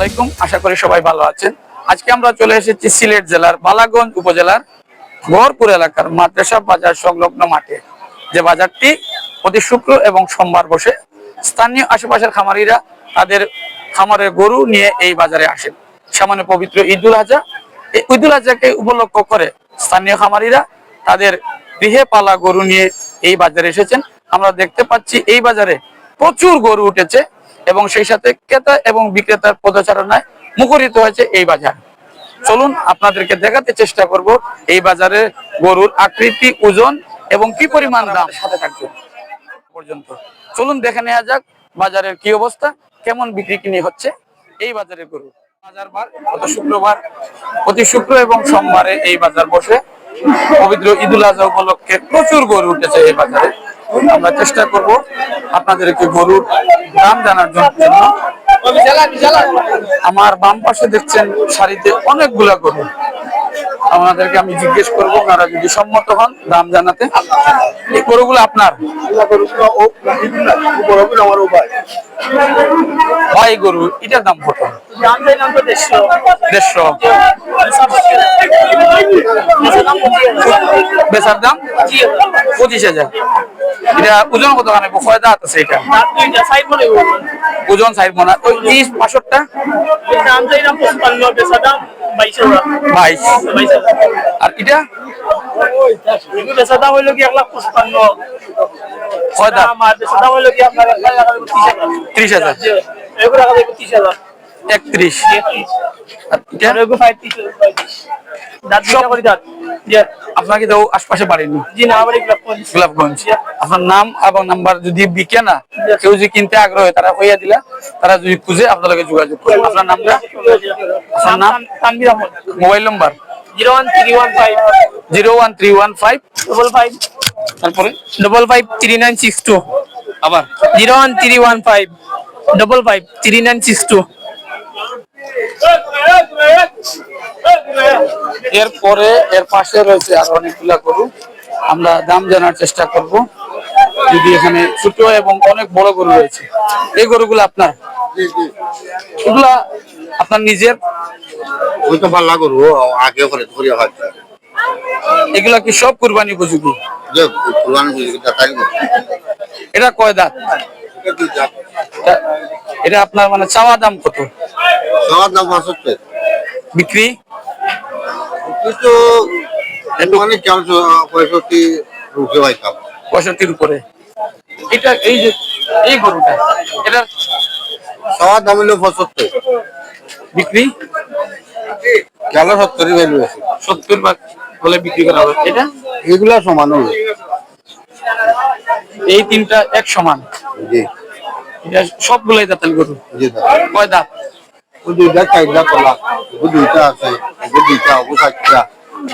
আলাইকুম, আশা করি সবাই ভালো আছেন। আজকে আমরা চলে এসেছি সিলেট জেলার বালাগঞ্জ উপজেলার গড়পুর এলাকার মাদ্রাসা বাজার সংলগ্ন মাঠে। যে বাজারটি প্রতি শুক্র এবং সোমবার বসে। স্থানীয় আশেপাশের খামারিরা তাদের খামারের গরু নিয়ে এই বাজারে আসেন। সামনে পবিত্র ঈদুল আজহা, এই ঈদুল আজহাকে উপলক্ষ করে স্থানীয় খামারিরা তাদের গৃহে পালা গরু নিয়ে এই বাজারে এসেছেন। আমরা দেখতে পাচ্ছি এই বাজারে প্রচুর গরু উঠেছে এবং সেই সাথে ক্রেতা এবং বিক্রেতার পদচারণায় মুখরিত হয়েছে এই বাজার। চলুন আপনাদেরকে দেখাতে চেষ্টা করব এই বাজারে গরুর আকৃতি, ওজন এবং কি পরিমাণ দাম সাথে থাকবে পর্যন্ত। চলুন দেখে নেওয়া যাক বাজারের কি অবস্থা, কেমন বিক্রি কিনে হচ্ছে এই বাজারে গরু। বাজার বার গত শুক্রবার, প্রতি শুক্র এবং সোমবারে এই বাজার বসে। পবিত্র ঈদুল আজহা উপলক্ষে প্রচুর গরু উঠেছে এই বাজারে। আমরা চেষ্টা করব আপনাদেরকে গরুর দাম জানার জন্য। আমার বাম পাশে দেখছেন সারিতে অনেকগুলা গরু। আপনাদেরকে আমি জিজ্ঞেস করবো, আপনারা যদি সম্মত হন দাম জানাতে। এই গরুগুলো আপনার ভাই গরু, এটার দাম কত? 150। বেচার দাম 25,000। এটা ওজন কত খানে কয় দাঁত আছে? এটা ওজন 4 মণ। ওই 30-65টা 22। আর এটা দাম হইলো কি 1,55,000। কয় দাঁত? দাম হইলো কি আপনার 30,000। 30,000। 31। আপনাকে তো আশপাশে বাড়িনি? জি না, আমার গোলাপগঞ্জ। আপনার নাম এবং নাম্বার যদি বিকে না কেউ যদি কিনতে আগ্রহ তারা হইয়া দিলা, তারা যদি খুঁজে আপনাদেরকে যোগাযোগ করে। আপনার নামটা? আপনার নাম? তানভীর আহমদ। Mobile number? 01315 01315 তারপরে 553962। আবার 01315 553962। এরপরে এর পাশে রয়েছে আরো অনেকগুলা গরু। আমরা দাম জানার চেষ্টা করব। যদি এখানে ছোট এবং অনেক বড় গরু রয়েছে। এই গরুগুলো আপনার? এগুলা আপনার নিজের? ওই তো ভালো গরু আগে করে ধরিয়া হয়। এগুলা কি সব কুরবানি উপযোগী? যে কুরবানি উপযোগী তাই না। এটা কয় দাঁত? এটা আপনার মানে চাওয়া দাম কত? সবার দাম 65। বিক্রি? কিন্তু মানে 65 রুপে পাইতাম। 65 উপরে। এটা এই যে এই গরুটা, এটা সবার দাম হলো 75। বিক্রি? গেল 70 ভ্যালু আছে। 70 ভাগ বলে বিক্রি করা হবে। এটা এগুলা সমান হবে। এই তিনটা এক সমান? জি। এটা সবগুলাই দাঁতাল গরু? জি। কয় দাঁত? ওই দুইটা চারটা তোলা, ওই দুইটা আছে, ওই দুইটা অবস্থা,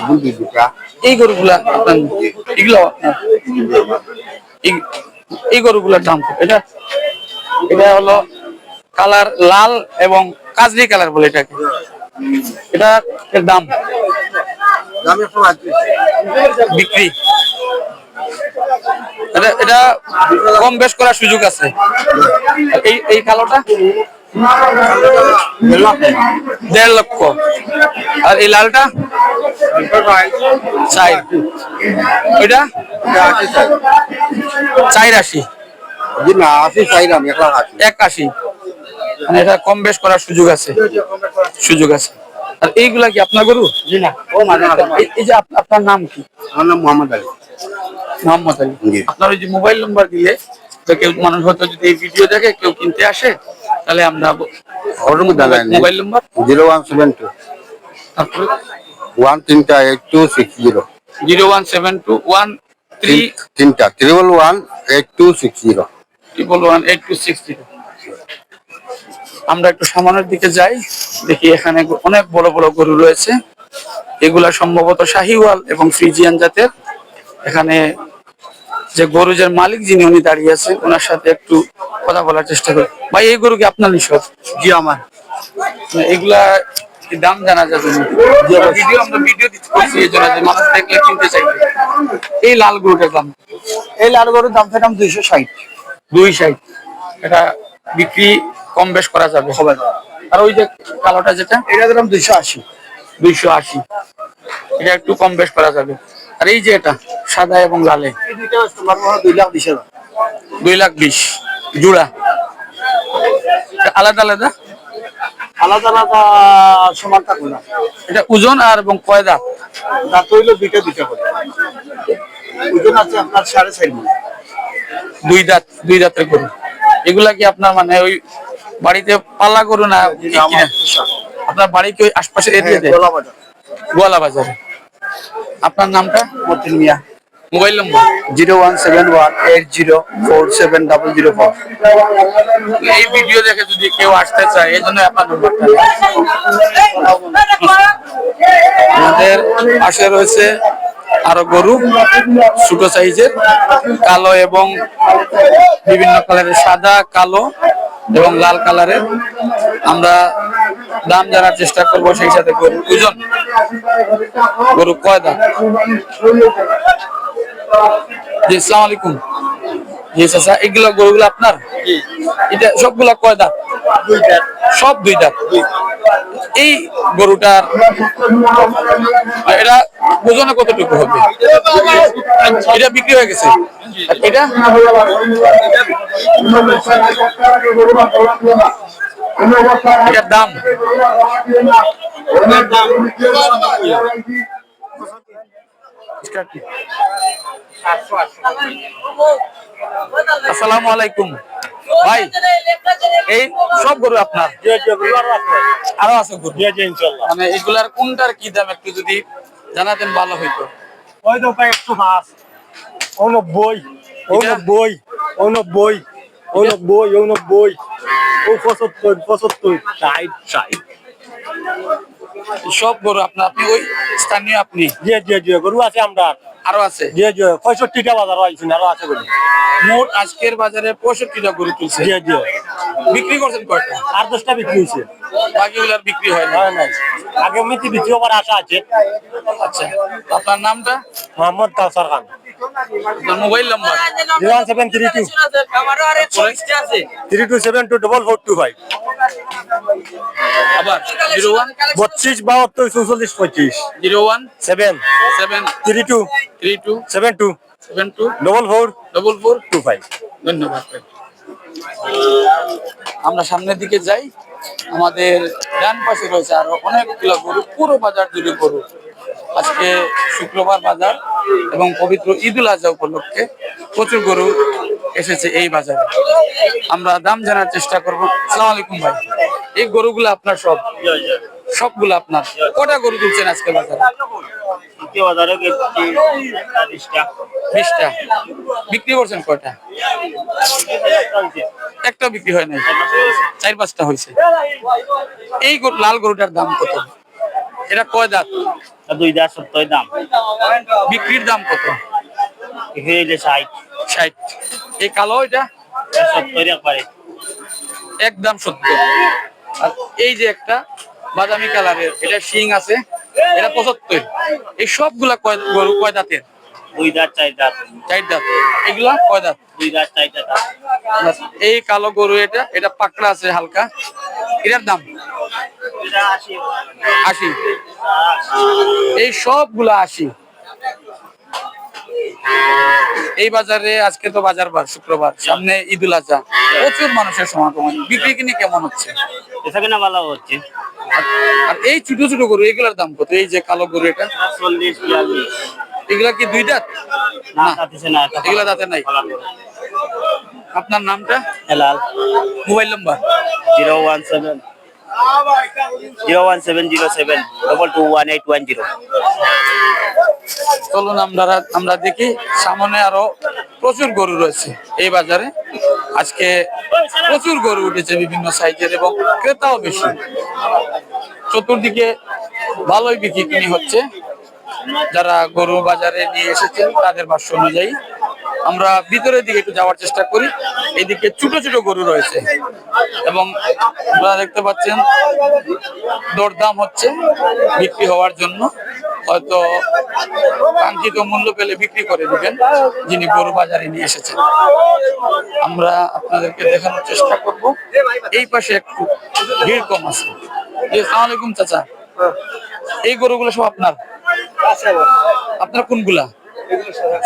ওই দুইটা। এই গরুগুলা আপনার? এগুলো এই গরুগুলার দাম কত? এটা এটা হলো কালার লাল এবং কাজলি কালার বলে এটাকে। এটা এর দাম? বিক্রি? এটা কম বেশ করার সুযোগ আছে। এই এই কালোটা 1.5 লক্ষ। আর এই লালটা 4। ওইটা 84। জি না, 80 চাইলাম, 81। মানে এটা কম বেশ করার সুযোগ আছে, সুযোগ আছে। আর এইগুলা কি আপনার গরু? জি না, ও এই যে আপনার নাম কি? আমার নাম মোহাম্মদ আলী। মোহাম্মদ আলী। আপনার ওই যে মোবাইল নাম্বার দিলে তো কেউ মানুষ হয়তো যদি এই ভিডিও দেখে কেউ কিনতে আসে, তাহলে আমরা মোবাইল নাম্বার 0172 তারপরে 13826 01721 1118260 1118260। আমরা একটু সামনের দিকে যাই, দেখি এখানে অনেক বড় বড় গরু রয়েছে। এগুলা সম্ভবত শাহিওয়াল এবং ফ্রিজিয়ান জাতের। এখানে যে গরু যে মালিক যিনি উনি দাঁড়িয়ে আছে, ওনার সাথে একটু কথা বলার চেষ্টা করি। ভাই এই গরু কি আপনার নিঃস্ব? জি আমার। এগুলা দাম জানা যাবে? ভিডিও দিচ্ছি এই জন্য যে মানুষ দেখলে কিনতে চাইবে। এই লাল গরুটার দাম? এই লাল গরুর দাম থাকলাম 260। 260। এটা বিক্রি কম বেশ করা যাবে? আর ওই যে কালোটা যেটা এটা দাম 280। 280, এটা একটু কম বেশ করা যাবে। আর এই যে এটা সাদা এবং লালে, এই দুইটা তোমার মনে 2,20,000। 2,20,000 জোড়া। এটা আলাদা আলাদা, আলাদা আলাদা সমান থাকবে না। এটা ওজন আর এবং কয় দাঁত? দাঁত হইলো দুইটা দুইটা করে। ওজন আছে আপনার 4.5 মণ। 2 দাঁত, 2 দাঁতের গরু। এগুলা কি আপনার মানে ওই বাড়িতে পালা গরু না যেটা আমার পোষা। আপনার বাড়ি কি ওই আশপাশের হ্যাঁ, এরিয়াতে? গলা বাজার। গোয়ালা বাজারে। আপনার নামটা? মতিন মিয়া। Mobile number? 01718047004। এই ভিডিও দেখে যদি কেউ আসতে চায় এই জন্য আপনার নম্বরটা। আমাদের পাশে রয়েছে আরো গরু ছোট সাইজের, কালো এবং বিভিন্ন কালারের, সাদা, কালো এবং লাল কালারের। আমরা দাম জানার চেষ্টা করব, সেই সাথে গরু ওজন, গরু কয় দাম। জি আসসালামু আলাইকুম। জি চাচা, এগুলো গরুগুলো আপনার? এটা সবগুলা কয় দাঁত? সব 2 দাঁত। এই গরুটার এটা ওজনে কতটুকু হবে? এটা বিক্রি হয়ে গেছে। আর এটা এটার দাম? আসসালামু আলাইকুম ভাই, এই সব গরু আপনার? আরো আছে গরু? মানে এগুলার কোনটার কি দাম একটু যদি জানাতেন ভালো হইতো। ওই তো ভাই 105, 90, 90, 90, 90, 90, ও 75, 75, 60, 60। সব গরু আপনার? আপনি ওই স্থানীয়? আপনি জি গরু আছে আমরা। আরো আছে? জি 65টা বাজার আইছেন, আরো আছে গরু। মোট আজকের বাজারে 65টা গরু তুলছে। জি বিক্রি করছেন কয়টা? আর 10টা বিক্রি হয়েছে। বাকিগুলার বিক্রি হয় না? হয় নাই, আগে মিতি বিক্রি হবার আশা আছে। আচ্ছা, আপনার নামটা? মোহাম্মদ কাউসার খান। আপনার মোবাইল নাম্বার? 01732 32724425। আবার 01 32 72 44 25 01 7 7 32 32 72 72 44 44 25। ধন্যবাদ। আমরা সামনের দিকে যাই। আমাদের ডান পাশে রয়েছে আরো অনেকগুলো গরু, পুরো বাজার জুড়ে গরু। আজকে শুক্রবার বাজার এবং পবিত্র ঈদুল আজহা উপলক্ষে প্রচুর গরু এসেছে এই বাজারে। আমরা দাম জানার চেষ্টা করবো। আসসালামু আলাইকুম ভাই, এই গরুগুলো আপনার? সবগুলো আপনার? কটা গরু তুলছেন আজকে বাজারে? 20টা। বিক্রি করছেন কয়টা? একটা বিক্রি হয় নাই, 4-5টা হয়েছে। এই লাল গরুটার দাম কত? এটা কয় দাঁত? 2 দাঁত, 70 দাম। বিক্রির দাম কত? এখানে 60। 60। এই কালো এটা? 70 একবারে। একদম 70। আর এই যে একটা বাদামি কালারের, এটা শিং আছে, এটা 75। এই সবগুলা গরু কয় দাঁতের? 2 দাঁত, 4 দাঁত। 4 দাঁত। এগুলা কয় দাঁত? 2 দাঁত, 4 দাঁত। এই কালো গরু এটা পাকড়া আছে হালকা, এটার দাম? 80। এই সবগুলা 80। এই বাজারে আজকে তো বাজার বার, শুক্রবার, সামনে ঈদুল আজহা, প্রচুর মানুষের সমাগম। বিক্রি কিনে কেমন হচ্ছে? এটা কিনা ভালো হচ্ছে। আর এই ছোট ছোট গরু এগুলার দাম কত? এই যে কালো গরু এটা? 40, 42। এগুলা কি 2 দাঁত? না, না, তাতেছে না। এগুলা দাঁতে নাই। আপনার নামটা? হেলাল। Mobile number? 017 01707 221810। চলুন আমরা দেখি, সামনে আরো প্রচুর গরু রয়েছে এই বাজারে। আজকে প্রচুর গরু উঠেছে বিভিন্ন সাইজের এবং ক্রেতাও বেশি। চতুর্দিকে ভালোই বিক্রি কিনি হচ্ছে। যারা গরু বাজারে নিয়ে এসেছেন তাদের ভাষ্য অনুযায়ী আমরা ভিতরের দিকে একটু যাওয়ার চেষ্টা করি। এদিকে ছোট ছোট গরু রয়েছে এবং আপনারা দেখতে পাচ্ছেন দরদাম হচ্ছে বিক্রি হওয়ার জন্য। হয়তো কাঙ্ক্ষিত মূল্য পেলে বিক্রি করে দিবেন যিনি গরু বাজারে নিয়ে এসেছেন। আমরা আপনাদেরকে দেখানোর চেষ্টা করব। এই পাশে একটু ভিড় কম আছে। জি, আসসালামু আলাইকুম চাচা। এই গরুগুলো সব আপনার? আপনার কোনগুলা?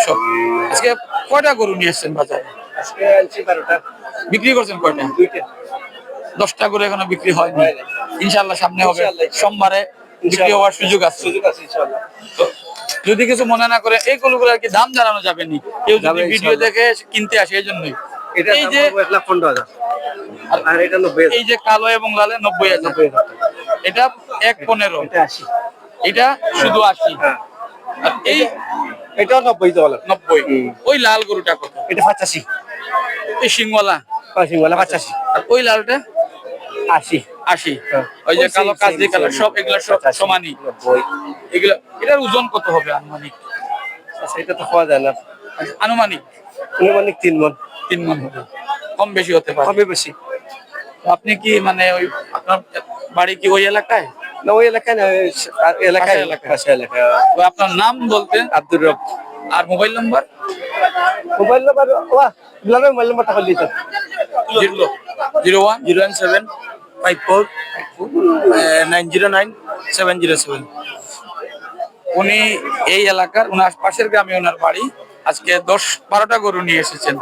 সব। আজকে কয়টা গরু নিয়ে এসেছেন বাজারে? বিক্রি করছেন কয়টা? 10টা গরু এখনো বিক্রি হয়নি। ইনশাআল্লাহ সামনে হবে, সোমবারে বিক্রি হওয়ার সুযোগ আছে। তো যদি কিছু মনে না করে এই গরুগুলোর কি দাম জানানো যাবে নি? কেউ যদি ভিডিও দেখে কিনতে আসে এই জন্যই। এই যে এই যে কালো এবং লালে 90,000, এটা 1.15, এটা শুধু 80, আর এই এটা 90 তো বলে 90। ওই লাল গরুটা কত? এটা 85 এই সিংওয়ালা, সিংওয়ালা 85 আর ওই লালটা 80 80। ওই যে কালো কাজলি কালার সব এগুলা সব সমানই। এগুলা এটার ওজন কত হবে আনুমানিক? আচ্ছা এটা তো খাওয়া যায় না, আনুমানিক 3 মণ 3 মণ হবে, কম বেশি হতে পারে। হবে বেশি। তো আপনি কি মানে ওই আপনার বাড়ি কি ওই এলাকায়? না ওই এলাকায় না, এলাকায় পাশে এলাকায়। তো আপনার নাম বলতেন? আব্দুর রব। আর মোবাইল নাম্বার? মোবাইল নাম্বার ওয়া ব্লাবে মোবাইল নাম্বারটা হলি তো 011754909707। উনি এই এলাকার, উনার পাশের গ্রামে ওনার বাড়ি। আজকে 10-12টা গরু নিয়ে এসেছেন।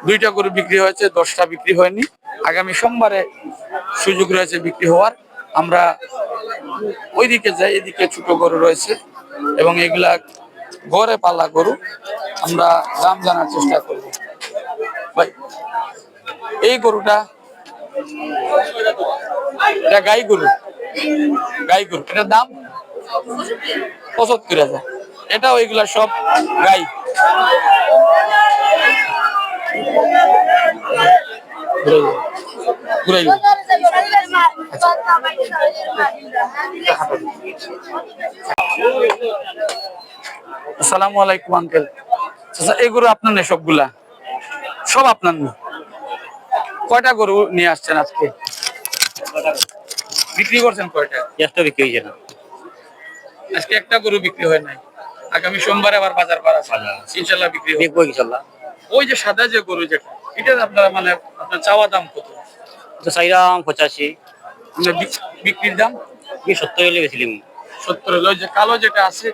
2টা গরু বিক্রি হয়েছে, 10টা বিক্রি হয়নি। আগামী সোমবারে সুযোগ রয়েছে বিক্রি হওয়ার। আমরা ওইদিকে যাই, এদিকে ছোট গরু রয়েছে এবং এগুলা ঘরে পালা গরু। আমরা দাম জানার চেষ্টা করব। ভাই, এই গরুটা, এটা গাই গরু, গাই গরু, এটার দাম 75,000। এটা ওইগুলা সব গাই। ঘুরাই আসসালামু আলাইকুম আঙ্কেল। আচ্ছা, এই গরু আপনার নেই সবগুলা? সব আপনার নেই? কয়টা গরু নিয়ে আসছেন আজকে? বিক্রি করছেন কয়টা? একটা বিক্রি হয়েছে না, আজকে একটা গরু বিক্রি হয় নাই। আগামী সোমবারে আবার বাজার বার আছে, ইনশাল্লাহ বিক্রি হবে। দেখবো ইনশাল্লাহ। ওই যে সাদা যে গরু যেটা, এটার আপনারা মানে আপনার চাওয়া দাম কত? তো চাইলাম 85, মানে বিক্রির দাম 70 হলে বেছিলাম। 70 হলো। ওই যে কালো যেটা আছে,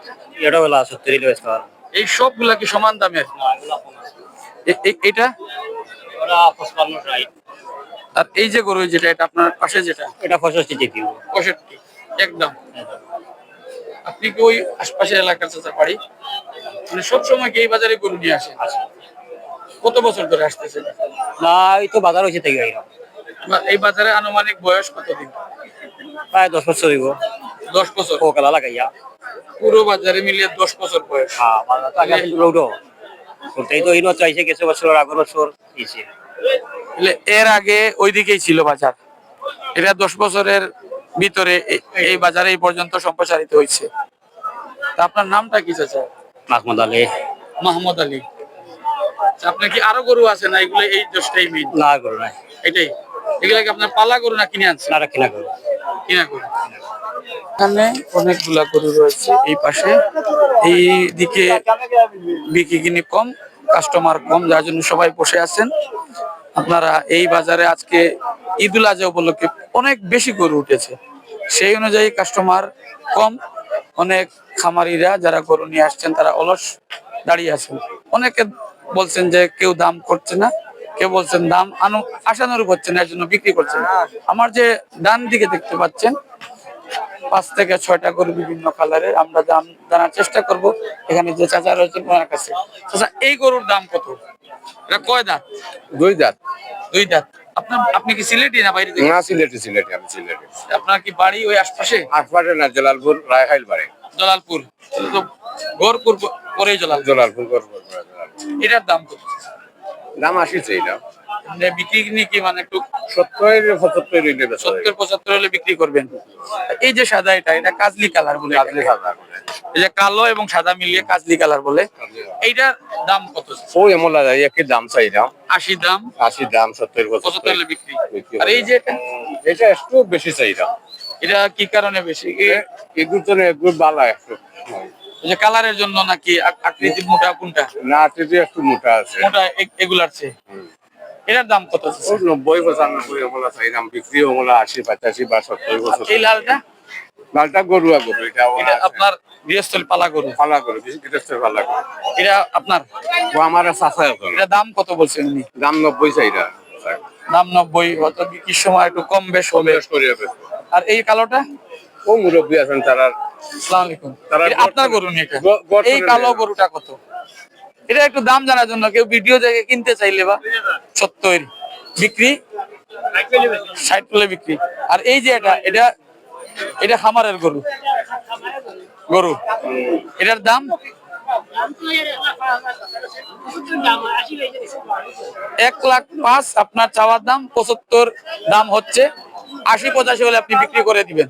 এটা বেলা 70 হলে বেচতে পারবো। এই সবগুলা কি সমান দামের? এটা ওরা 55 ষাট। আর এই যে গরু যেটা, এটা আপনার পাশে যেটা, এটা 65 দিয়ে দিব। 65 একদম। আপনি কি ওই আশপাশের এলাকার চাচা বাড়ি? মানে সবসময় কি এই বাজারে গরু নিয়ে আসেন? কত বছর ধরে আসতেছেন? না এই তো বাজার হয়েছে থেকে আইলাম। এই বাজারে আনুমানিক বয়স কতদিন? প্রায় 10 বছর হইব। 10 বছর। ও কালা লাগাইয়া। পুরো বাজারে মিলিয়ে 10 বছর বয়স। হ্যাঁ বাজার তো আগে কিন্তু রৌড এই তো এই মাত্র আইছে, গেছে বছর আগের বছর এসে। এর আগে ওইদিকেই ছিল বাজার। এটা 10 বছরের ভিতরে এই বাজারে এই পর্যন্ত সম্প্রসারিত হয়েছে। তা আপনার নামটা কি চাচা? মাহমুদ আলী। মাহমুদ আলী। আচ্ছা, আপনার কি আরো গরু আছে না এগুলো এই 10টাই মেইন? না গরু নাই। এটাই? এগুলা কি আপনার পালা গরু না কিনে আনছেন? না কিনা গরু। কিনা গরু। এখানে অনেকগুলা গরু রয়েছে এই পাশে। এই দিকে বিক্রি কম, কাস্টমার কম, যার জন্য সবাই বসে আছেন। আপনারা এই বাজারে আজকে ঈদুল আজহা উপলক্ষে অনেক বেশি গরু উঠেছে, সেই অনুযায়ী কাস্টমার কম। অনেক খামারিরা যারা গরু নিয়ে আসছেন তারা অলস দাঁড়িয়ে আছেন। অনেকে বলছেন যে কেউ দাম করছে না, কেউ বলছেন দাম আশানুরূপ হচ্ছে না, এর জন্য বিক্রি করছেন। আমার যে ডান দিকে দেখতে পাচ্ছেন 5 থেকে 6টা গরু বিভিন্ন কালারের। আমরা দাম জানার চেষ্টা করব এখানে যে চাচা রয়েছেন ওনার কাছে। চাচা, এই গরুর দাম কত? এটা কয় দাঁত? 2 দাঁত। 2 দাঁত। আপনি কি সিলেটি না বাইরে থেকে? না সিলেটি, আমি সিলেটি। আপনার কি বাড়ি ওই আশপাশে? আটপাটে না, জালালপুর রায়হাইল বাড়ি। জলালপুর। তো গরপুর পরেই জলালপুর। জালালপুর করব। এটার দাম কত? দাম 80 চাইলাম। মানে বিক্রি কি মানে একটু 70-75 হইলে বেচা যাবে। 70-75 হলে বিক্রি করবেন। এই যে সাদা, এটা কাজলি কালার বলে। কাজলি খাজা করে। এই যে কালো এবং সাদা মিলিয়ে কাজলি কালার বলে। এইটার দাম কত? ওই এমলা যায় একই দাম চাইলাম। 80 দাম, 80 দাম, 70-75 75 হলে বিক্রি। আর এই যে এটা একটু বেশি চাইলাম। এটা কি কারণে বেশি এগুলো তো এগুলো বালা একটু এই যে কালারের জন্য নাকি আকৃতি মোটা কোনটা না যদি একটু মোটা আছে মোটা এগুলার চেয়ে এটার দাম কত আছে? 90-95 ওগুলা চাইলাম বিক্রি ওগুলা 80-85 বা 70 এই লালটা লালটা গরুয়া গরু এটা এটা আপনার গৃহস্থলী পালা গরু পালা গরু বেশি বিদেশের পালা গরু এটা আপনার ও আমার চাষা এখন এটা দাম কত বলছেন উনি? দাম 90 চাইরা দাম 90, হয়তো বিক্রির সময় একটু কম বেশ হবে। আর এই কালোটা? ও মুরব্বী আছেন তারা আসসালামু আলাইকুম। তারা এটা আপনার গরু নি এটা? গড় এই করে কালো নেয়। গরুটা কত? এটা একটু দাম জানার জন্য কেউ ভিডিও দেখে কিনতে চাইলে বা 70 বিক্রি 60 বলে বিক্রি। আর এই যে এটা এটা খামারের গরু এটার দাম 1,05,000 আপনার চাওয়ার দাম, 75 দাম হচ্ছে, 80-85 হলে আপনি বিক্রি করে দিবেন।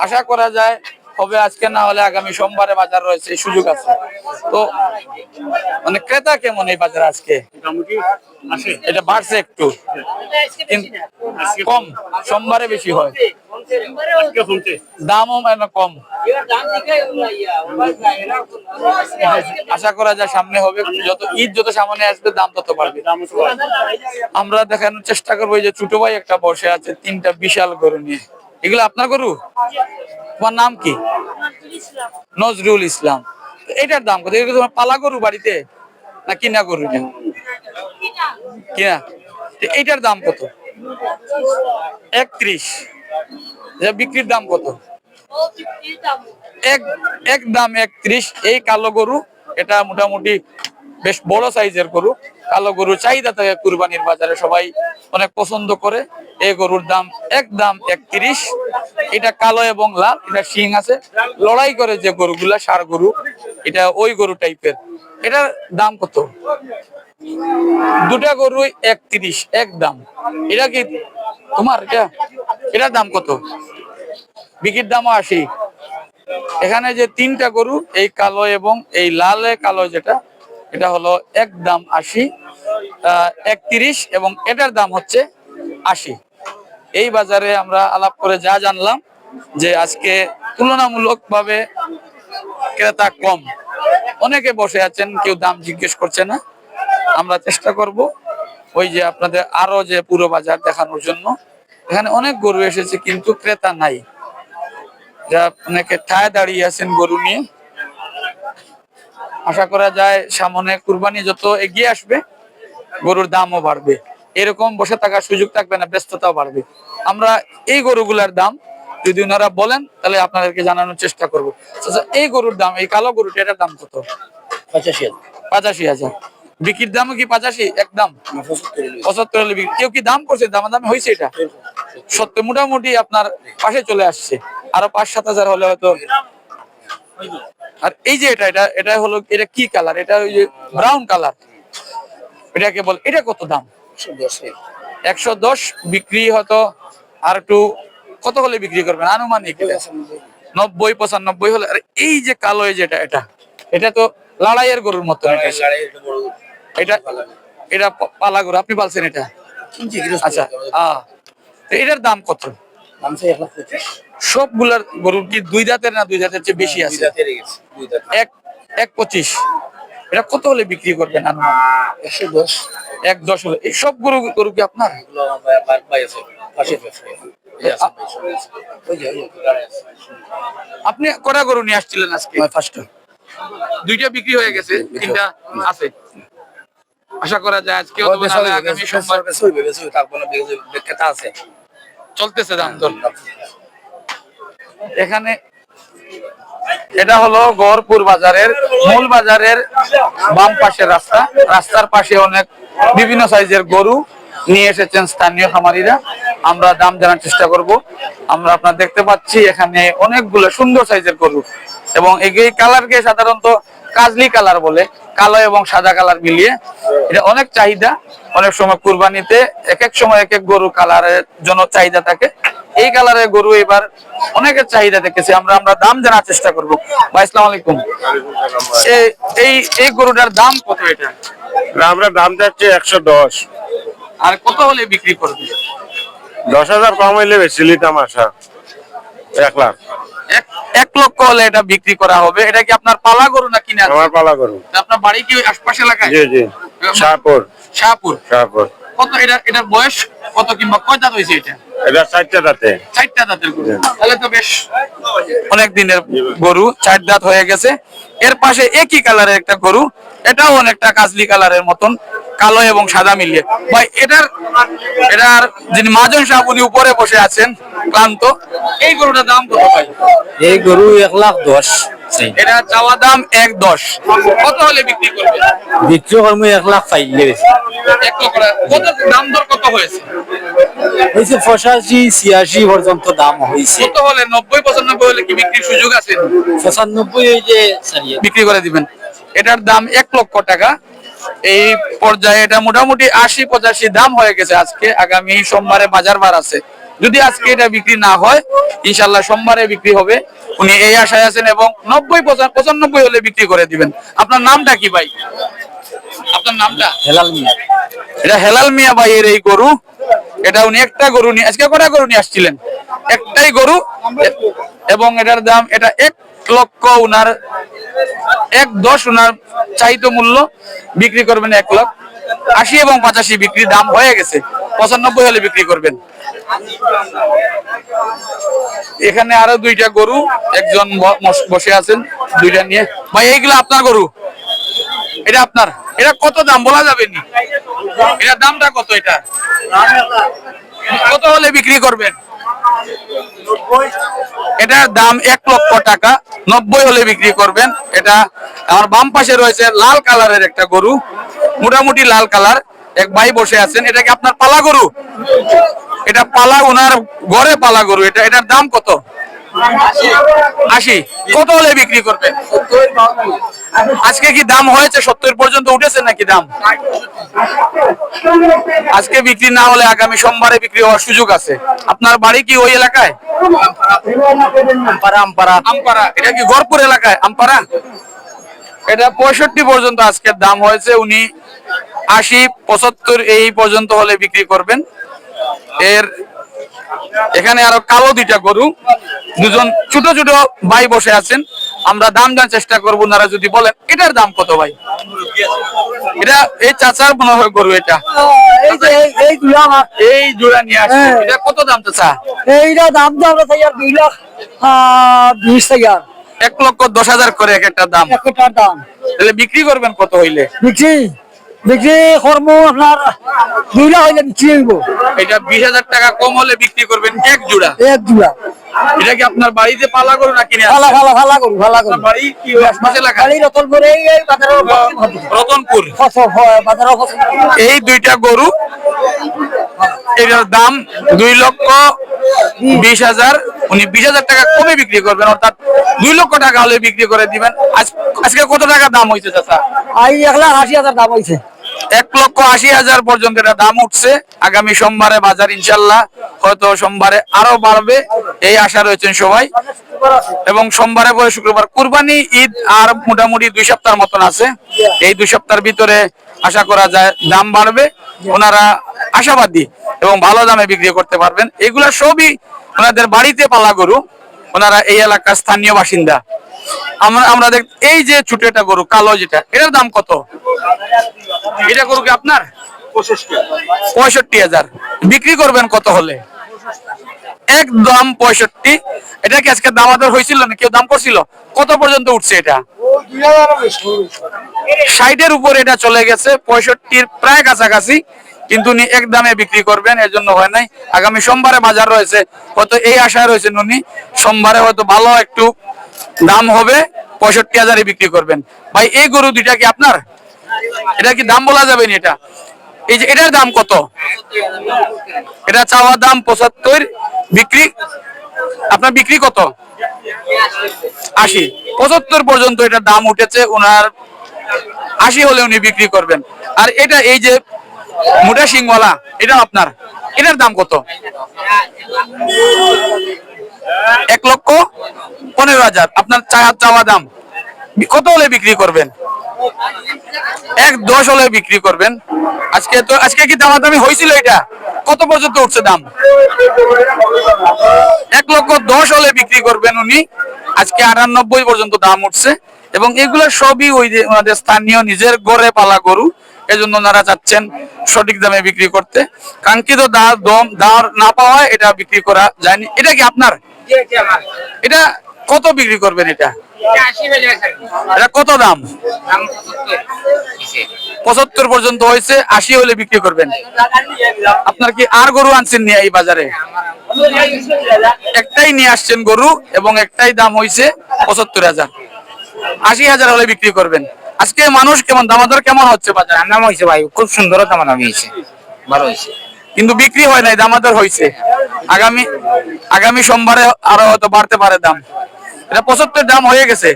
আশা করা যায় হবে, আজকে না হলে আগামী সোমবারে বাজার রয়েছে, এই সুযোগ আছে। তো মানে ক্রেতা কেমন এই বাজার আজকে? এটা বাড়ছে একটু, কিন্তু কম, সোমবারে বেশি হয়, দামও মানে কম। আশা করা যায় সামনে হবে, যত সামনে আসবে দাম তত বাড়বে। আমরা দেখানোর চেষ্টা করবো যে ছোট ভাই একটা বসে আছে 3টা বিশাল গরু নিয়ে। এগুলো আপনার গরু? তোমার নাম কি? নজরুল ইসলাম। এটার দাম কত? এগুলো তোমার পালা গরু বাড়িতে না কিনা গরু? কিনা। এইটার দাম কত? 31। বিক্রির দাম কত? এক দাম 31। এই কালো গরু, এটা মোটামুটি বেশ বড় সাইজের গরু। কালো গরু চাহিদা থাকে কুরবানির বাজারে, সবাই অনেক পছন্দ করে। এই গরুর দাম একদম 31। এটা কালো এবং লাল, এটা শিং আছে, লড়াই করে যে গরুগুলা ষাঁড় গরু, এটা ওই গরু টাইপের। এটার দাম কত? দুটা গরু 31 একদম। এটা কি তোমার? এটার দাম কত? বিক্রির দামও 80। এখানে যে 3টা গরু, এই কালো এবং এই লালে কালো যেটা, এটা হলো একদম 80, 31 এবং এটার দাম হচ্ছে 80। এই বাজারে আমরা আলাপ করে যা জানলাম যে আজকে তুলনামূলক ভাবে ক্রেতা কম, অনেকে বসে আছেন, কেউ দাম জিজ্ঞেস করছে না। আমরা চেষ্টা করব ওই যে আপনাদের আরো যে পুরো বাজার দেখানোর জন্য। এখানে অনেক গরু এসেছে কিন্তু ক্রেতা নাই, যা অনেকে ঠায় দাঁড়িয়ে আছেন গরু নিয়ে। আশা করা যায় সামনে কুরবানি যত এগিয়ে আসবে গরুর দামও বাড়বে, এরকম বসে থাকার সুযোগ থাকবে না, ব্যস্ততাও বাড়বে। আমরা এই গরুগুলার দাম যদি ওনারা বলেন তাহলে আপনাদেরকে জানানোর চেষ্টা করবো। আচ্ছা, এই গরুর দাম, এই কালো গরুটা, এটার দাম কত? 85,000। বিক্রির দামও কি 85? একদম 75 হলে বিক্রি। কেউ কি দাম করছে? দামাদামি হয়েছে? এটা সত্য মোটামুটি আপনার পাশে চলে আসছে, আরো 5-7 হাজার হলে হয়তো। আর এই যে এটা হলো, এটা কি কালার? এটা ওই যে ব্রাউন কালার, এটাকে বল। এটা কত দাম? 110। বিক্রি হয়তো আর একটু কত হলে বিক্রি করবেন আনুমানিক? 90-95 হলে। আর এই যে কালো, এই যেটা, এটা তো লড়াইয়ের গরুর মতো। এটা পালা গরু, আপনি পালছেন এটা? আচ্ছা, এটার দাম কত? সবগুলার গরুর কি 2 দাঁতের না 2 দাঁতের চেয়ে বেশি আছে? 1.25। এটা কত হলে বিক্রি করবেন? 110 হলে। এই সব গরু কি আপনার? আপনি কটা গরু নিয়ে আসছিলেন আজকে? 5টা। 2টা বিক্রি হয়ে গেছে, 3টা আছে। আশা করা যায় আজকে আগামী সোমবার চলতেছে দাম দর। এখানে এটা হলো গড়পুর বাজারের মূল বাজারের বাম পাশের রাস্তা। রাস্তার পাশে অনেক বিভিন্ন সাইজের গরু নিয়ে এসেছেন স্থানীয় খামারিরা। আমরা দাম জানার চেষ্টা করব। আমরা আপনারা দেখতে পাচ্ছি এখানে অনেকগুলো সুন্দর সাইজের গরু, এবং এই কালারকে সাধারণত কাজলি কালার বলে, কালো এবং সাদা কালার মিলিয়ে। এটা অনেক চাহিদা, অনেক সময় কুরবানিতে এক এক সময় এক এক গরু কালারের জন্য চাহিদা থাকে। এই কালারের গরু এবার অনেকের চাহিদা দেখেছি। আমরা দাম জানার চেষ্টা করবো। ভাই আসসালামু আলাইকুম। এই গরুটার দাম কত? এটা আমরা দাম যাচ্ছে 110। আর কত হলে বিক্রি করবে? 10,000 কম হইলে বেশি নিতাম। আশা 1 লাখ। এক লক্ষ হলে এটা বিক্রি করা হবে। এটা কি আপনার পালা গরু না কিনা? আমার পালা গরু। আপনার বাড়ি কি আশপাশ এলাকায়? জি জি, শাহপুর। শাহপুর। শাহপুর। কত এটার বয়স কত কিংবা কয় দাঁত হয়েছে এটা? এটা 4টা দাঁতে। 4টা দাঁতের গরু। তাহলে তো বেশ অনেক দিনের গরু, 4 দাঁত হয়ে গেছে। এর পাশে একই কালারের একটা গরু, এটাও অনেকটা কাজলি কালারের মতন, কালো এবং সাদা মিলিয়ে। ভাই এটার যিনি মাজন সাহেব উনি উপরে বসে আছেন ক্লান্ত, এই গরুটার দাম কত ভাই? এই গরু 1,10,000 এটা চাওয়া দাম 1,10,000। কত হলে বিক্রি করবে? বিক্রি করবো 1,00,000 পাইলে বেশি। 1 লক্ষ টাকা। কত দাম দর কত হয়েছে? হয়েছে 85-86 পর্যন্ত দাম হয়েছে। কত হলে 90-95 হলে কি বিক্রির সুযোগ আছে? 95 এই যে ছাড়িয়ে বিক্রি করে দিবেন। এটার দাম 1 লক্ষ টাকা। এই পর্যায়ে এটা মোটামুটি 80-85 দাম হয়ে গেছে আজকে। আগামী সোমবারে বাজার বার আছে। যদি আজকে এটা বিক্রি না হয় ইনশাল্লাহ সোমবারে বিক্রি হবে। উনি এই আশায় আছেন এবং 90-95 হলে বিক্রি করে দিবেন। আপনার নামটা কি ভাই? আপনার নামটা? হেলাল মিয়া। এটা হেলাল মিয়া ভাইয়ের এই গরু। এটা উনি একটা গরু নিয়ে, আজকে কটা গরু নিয়ে আসছিলেন? একটাই গরু। এবং এটার দাম এটা 1 লক্ষ উনার 1,10,000 উনার চাহিত মূল্য। বিক্রি করবেন 1,80,000 এবং 85 বিক্রি দাম হয়ে গেছে। 95 হলে বিক্রি করবেন। এখানে আরো 2টা গরু, একজন বসে আছেন 2টা নিয়ে। ভাই এইগুলো আপনার গরু? এটা আপনার? এটা কত দাম বলা যাবে নি? এটার দামটা কত? এটা কত হলে বিক্রি করবেন? এটার দাম 1 লক্ষ টাকা, 90 হলে বিক্রি করবেন। এটা আমার বাম পাশে রয়েছে লাল কালারের একটা গরু, মোটামুটি লাল কালার। এক ভাই বসে আছেন। এটা কি আপনার পালা গরু? এটা পালা, ওনার ঘরে পালা গরু। এটার দাম কত? 80। কত হলে বিক্রি করবেন? আজকে কি দাম হয়েছে? 70 পর্যন্ত উঠেছে নাকি দাম? আজকে বিক্রি না হলে আগামী সোমবারে বিক্রি হওয়ার সুযোগ আছে। আপনার বাড়ি কি ওই এলাকায়? আমপাড়া। এটা কি গড়পুর এলাকায় আমপাড়া? এটা 65 পর্যন্ত আজকের দাম হয়েছে। উনি 80-75 এই পর্যন্ত হলে বিক্রি করবেন। এখানে আরো কালো 2টা গরু, 2জন ছোট ছোট ভাই বসে আছেন। আমরা দাম জানার চেষ্টা করবো, ওনারা যদি বলেন। এটার দাম কত ভাই? এটা এই চাচার মনে হয় গরু। এটা এই জোড়া নিয়ে আসছে। এটা কত দাম চাচা? এইটা দাম তো আমরা চাই আর 2,20,000 টাকা। 1,10,000 করে এক একটা দাম। একটার দাম তাহলে বিক্রি করবেন কত হইলে? বিক্রি কর্ম আপনার 2 লাখ হইলে বিক্রি হইব। এটা 20,000 টাকা কম হলে বিক্রি করবেন এক জোড়া। এক জোড়া। এটা কি আপনার বাড়িতে পালা গরু না কিনে? ফালা করু। আপনার বাড়ি কি ওই আশপাশ এলাকা? খালি রতন করে এই বাজারের রতনপুর। ফসল বাজারের ফসল। এই 2টা গরু, এটার দাম 2,20,000। উনি 20,000 টাকা কমে বিক্রি করবেন, অর্থাৎ 2 লক্ষ টাকা হলে বিক্রি করে দিবেন। আজকে কত টাকা দাম হয়েছে চাচা? 1,80,000 দাম হয়েছে। 1,80,000 পর্যন্ত এটা দাম উঠছে। আগামী সোমবারে বাজার ইনশাল্লাহ, হয়তো সোমবারে আরো বাড়বে এই আশা রয়েছেন সবাই। এবং সোমবারে পরে শুক্রবার কুরবানি ঈদ, আর মোটামুটি 2 সপ্তাহের মতন আছে। এই 2 সপ্তাহের ভিতরে আশা করা যায় দাম বাড়বে। ওনারা আশাবাদী এবং ভালো দামে বিক্রি করতে পারবেন। এগুলা সবই ওনাদের বাড়িতে পালা গরু। ওনারা এই এলাকার স্থানীয় বাসিন্দা। আমরা দেখ, এই যে ছোট একটা গরু কালো যেটা, এটার দাম কত? এটা গরু কি আপনার? 65,000। বিক্রি করবেন কত হলে? একদম 65। এটা কি আজকে দাম আদর হয়েছিল না? কেউ দাম করছিল? কত পর্যন্ত উঠছে এটা? 60-এর উপর এটা চলে গেছে, 65-র প্রায় কাছাকাছি। কিন্তু উনি এক দামে বিক্রি করবেন, এর জন্য হয় নাই। আগামী সোমবারে বাজার রয়েছে, হয়তো এই আশায় রয়েছেন উনি সোমবারে হয়তো ভালো একটু দাম হবে, 65,000-এ বিক্রি করবেন। ভাই এই গরু 2টা কি আপনার? এটা কি দাম বলা যাবে না? এটা এই যে এটার দাম কত? এটা চাওয়া দাম 75, বিক্রি আপনার বিক্রি কত? 80। 75 পর্যন্ত এটা দাম উঠেছে ওনার। 80 হলে উনি বিক্রি করবেন। আর এটা এই যে মোটা সিংওয়ালা, এটা আপনার? এটার দাম কত? 1,15,000 আপনার চাওয়া দাম। কত হলে বিক্রি করবেন? 1.10 হলে বিক্রি করবেন। আজকে কি দামাদামি হয়েছিল? এটা কত পর্যন্ত উঠছে দাম? 1,10,00,000 হলে বিক্রি করবেন উনি। আজকে 98 পর্যন্ত দাম উঠছে এবং এগুলো সবই ওই যে ওনাদের স্থানীয় নিজের গড়ে পালা গরু, এজন্য ওনারা চাচ্ছেন সঠিক দামে বিক্রি করতে। কাঙ্ক্ষিত দাম না পাওয়ায় এটা বিক্রি করা যায়নি। এটা কি আপনার? এটা কত বিক্রি করবেন? এটা কত দাম? 75 পর্যন্ত হয়েছে, 80 হলে বিক্রি করবেন। আপনার কি আর গরু আনছেন নিয়ে এই বাজারে? একটাই নিয়ে আসছেন গরু এবং একটাই দাম হয়েছে 75,000। 80,000 হলে বিক্রি করবেন। আজকে মানুষ কেমন, দামাদর কেমন হচ্ছে বাজার? নাম হয়েছে ভাই, খুব সুন্দর দামাদামি হয়েছে, ভালো হয়েছে। কিন্তু বিক্রি হয় নাই, দামাদর হয়েছে। আগামী সোমবারে আরো হয়তো বাড়তে পারে দাম। এটা 75 দাম হয়ে গেছে,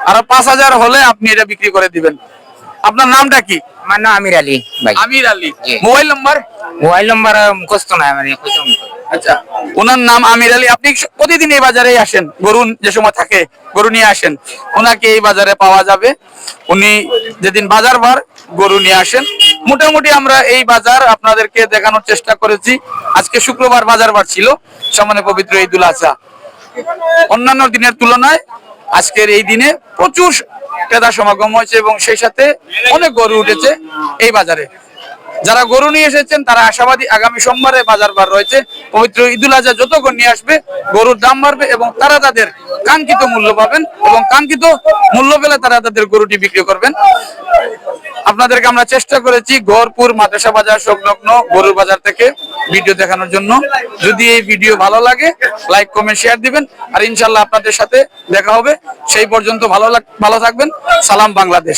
আরো 5,000 হলে আপনি এটা বিক্রি করে দিবেন। আপনার নামটা কি? আমার নাম আমির আলী ভাই। আমির আলী। জি। Mobile number? মোবাইল নম্বর মুখস্থ নাই মানে। আচ্ছা, ওনার নাম আমির আলী। আপনি প্রতিদিন এই বাজারে আসেন, গরু যে সময় থাকে গরু নিয়ে আসেন, ওনাকে এই বাজারে পাওয়া যাবে। উনি যেদিন বাজার বার গরু নিয়ে আসেন। মোটামুটি আমরা এই বাজার আপনাদেরকে দেখানোর চেষ্টা করেছি। আজকে শুক্রবার বাজার বার ছিল, সামনে পবিত্র ঈদুল আজহা। অন্যান্য দিনের তুলনায় আজকের এই দিনে প্রচুর ক্রেতা সমাগম হয়েছে এবং সেই সাথে অনেক গরু উঠেছে এই বাজারে। যারা গরু নিয়ে এসেছেন তারা আশাবাদী, আগামী সোমবারে বাজার বার রয়েছে, পবিত্র ঈদুল আজহা যত গরু নিয়ে আসবে গরুর দাম বাড়বে এবং তারা তাদের কাঙ্ক্ষিত মূল্য পাবেন এবং কাঙ্ক্ষিত মূল্য পেলে তারা তাদের গরুটি বিক্রি করবেন। আপনাদেরকে আমরা চেষ্টা করেছি গহরপুর মাদ্রাসা বাজার সংলগ্ন গরুর বাজার থেকে ভিডিও দেখানোর জন্য। যদি এই ভিডিও ভালো লাগে লাইক কমেন্ট শেয়ার দিবেন, আর ইনশাল্লাহ আপনাদের সাথে দেখা হবে। সেই পর্যন্ত ভালো থাকবেন। সালাম বাংলাদেশ।